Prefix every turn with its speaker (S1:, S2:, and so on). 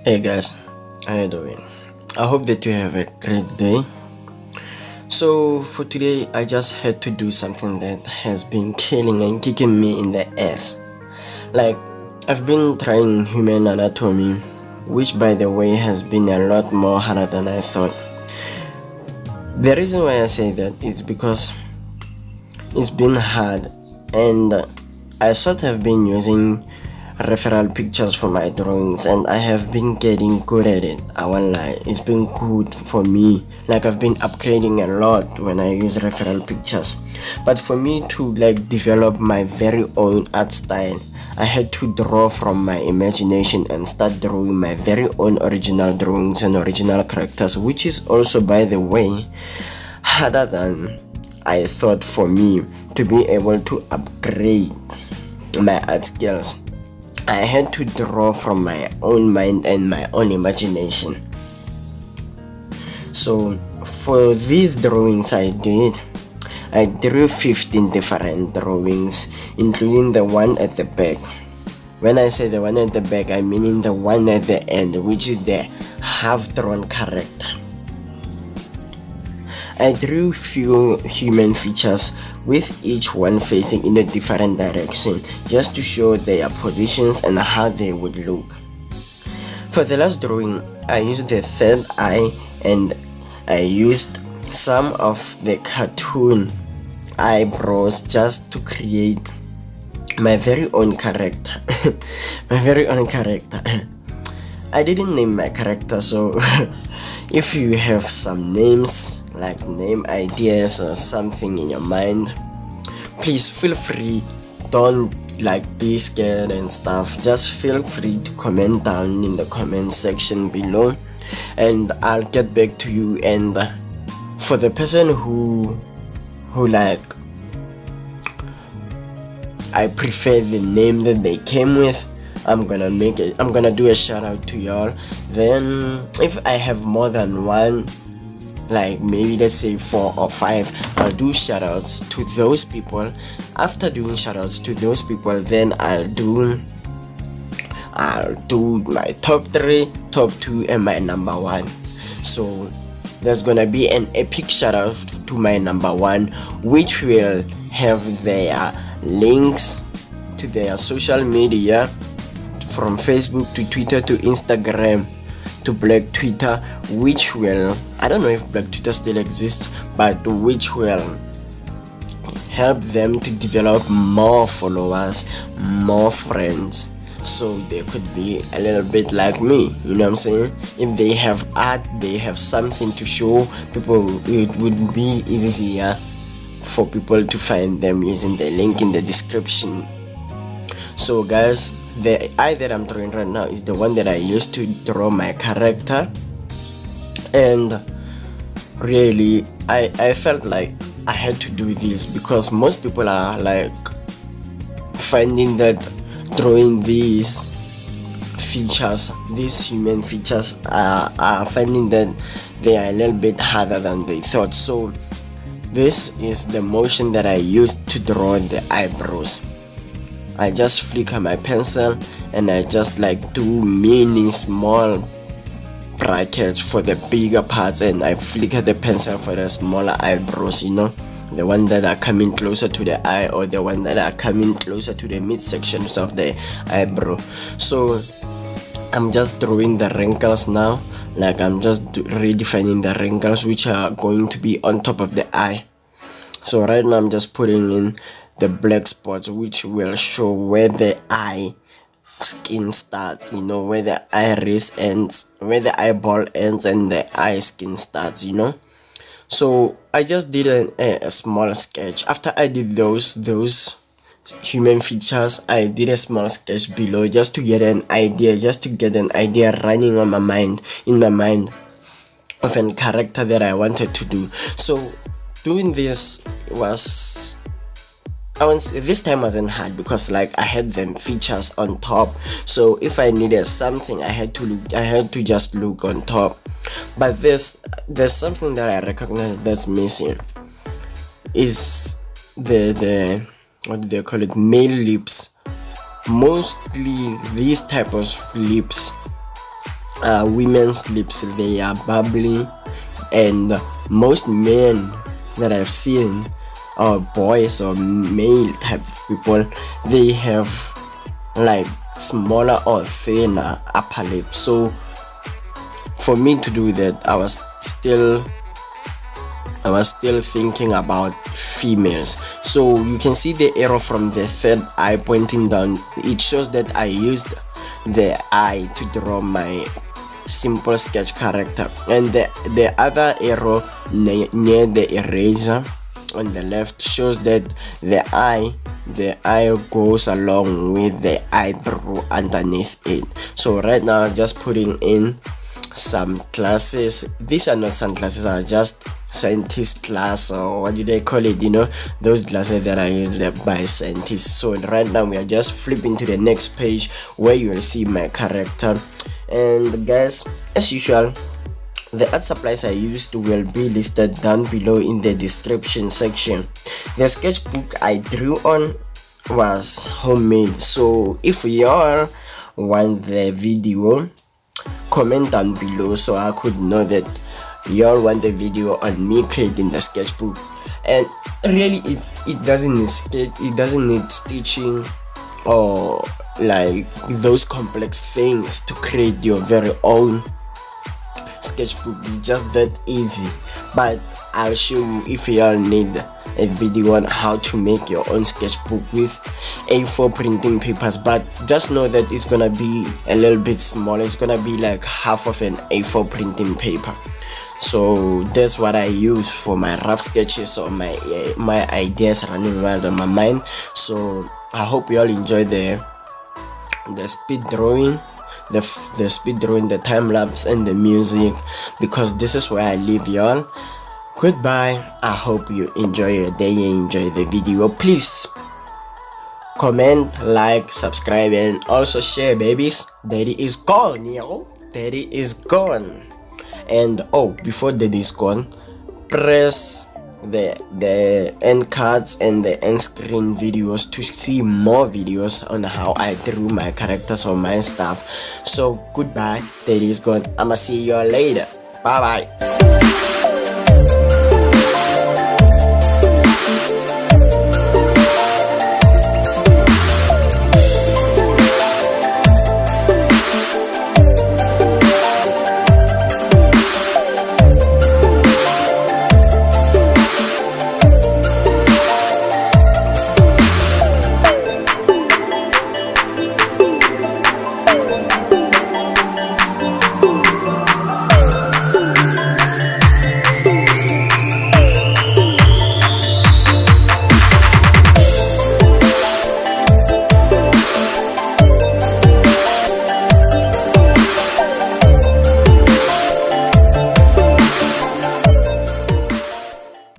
S1: Hey guys, how you doing? I hope that you have a great day. So for today, I just had to do something that has been killing and kicking me in the ass. Like, I've been trying human anatomy, which by the way has been a lot more harder than I thought. The reason why I say that is because it's been hard, and I sort of been using referral pictures for my drawings, and I have been getting good at it. I won't lie, it's been good for me. Like, I've been upgrading a lot when I use referral pictures. But for me to develop my very own art style, I had to draw from my imagination and start drawing my very own original drawings and original characters, which is also, by the way, harder than I thought for me to be able to upgrade my art skills. I had to draw from my own mind and my own imagination. So for these drawings I drew 15 different drawings, including the one at the back. When I say the one at the back, I mean the one at the end, which is the half-drawn character. I drew few human features with each one facing in a different direction, just to show their positions and how they would look. For the last drawing, I used the third eye, and I used some of the cartoon eyebrows just to create my very own character. My very own character. I didn't name my character, so if you have some names, like name ideas or something in your mind, please feel free. Don't be scared and stuff. Just feel free to comment down in the comment section below, and I'll get back to you. And for the person who I prefer the name that they came with, I'm gonna do a shout out to y'all. Then if I have more than one, maybe let's say 4 or 5, I'll do shout outs to those people. After doing shout outs to those people, then I'll do my top 3, top 2, and my number 1. So there's gonna be an epic shout out to my number 1, which will have their links to their social media, from Facebook to Twitter to Instagram to Black Twitter, which will, I don't know if Black Twitter still exists, but which will help them to develop more followers, more friends, so they could be a little bit like me, you know what I'm saying? If they have art, they have something to show people, it would be easier for people to find them using the link in the description. So guys, the eye that I'm drawing right now is the one that I used to draw my character, and really I felt like I had to do this because most people are finding that drawing these features, these human features, are finding that they are a little bit harder than they thought. So this is the motion that I used to draw the eyebrows. I just flicker my pencil and I just do mini small brackets for the bigger parts, and I flicker the pencil for the smaller eyebrows, the one that are coming closer to the eye, or the one that are coming closer to the midsections of the eyebrow. So I'm just drawing the wrinkles now. I'm just redefining the wrinkles which are going to be on top of the eye. So right now I'm just putting in the black spots, which will show where the eye skin starts, where the iris ends, where the eyeball ends and the eye skin starts, So I just did a small sketch. After I did those human features, I did a small sketch below just to get an idea running in my mind of a character that I wanted to do. So doing this this time wasn't hard because I had them features on top. So if I needed something, I had to just look on top. But there's something that I recognize that's missing. Is the what do they call it, male lips. Mostly these types of lips women's lips, they are bubbly, and most men that I've seen, or boys or male type of people, they have like smaller or thinner upper lip. So for me to do that, I was still thinking about females. So you can see the arrow from the third eye pointing down. It shows that I used the eye to draw my simple sketch character, and the other arrow near the eraser on the left shows that the eye goes along with the eyebrow underneath it. So right now I'm just putting in some glasses. These are not sunglasses, are just scientist glass, or what do they call it, those glasses that are used by scientists. So right now we are just flipping to the next page where you will see my character. And guys, as usual, the art supplies I used will be listed down below in the description section. The sketchbook I drew on was homemade, so if y'all want the video, comment down below so I could know that y'all want the video on me creating the sketchbook. And really it doesn't need stitching or like those complex things to create your very own sketchbook. It's just that easy. But I'll show you if y'all need a video on how to make your own sketchbook with A4 printing papers. But just know that it's gonna be a little bit smaller. It's gonna be like half of an A4 printing paper. So that's what I use for my rough sketches or my ideas running wild on my mind. So I hope you all enjoy the speed drawing, the speed drawing, the time lapse, and the music, because this is where I live, y'all. Goodbye. I hope you enjoy your day and enjoy the video. Please comment, like, subscribe, and also share, babies. Daddy is gone, yo. Daddy is gone. And before Daddy is gone, press the end cards and the end screen videos to see more videos on how I drew my characters or my stuff. So goodbye, Daddy is gone. I'ma see you all later. Bye bye.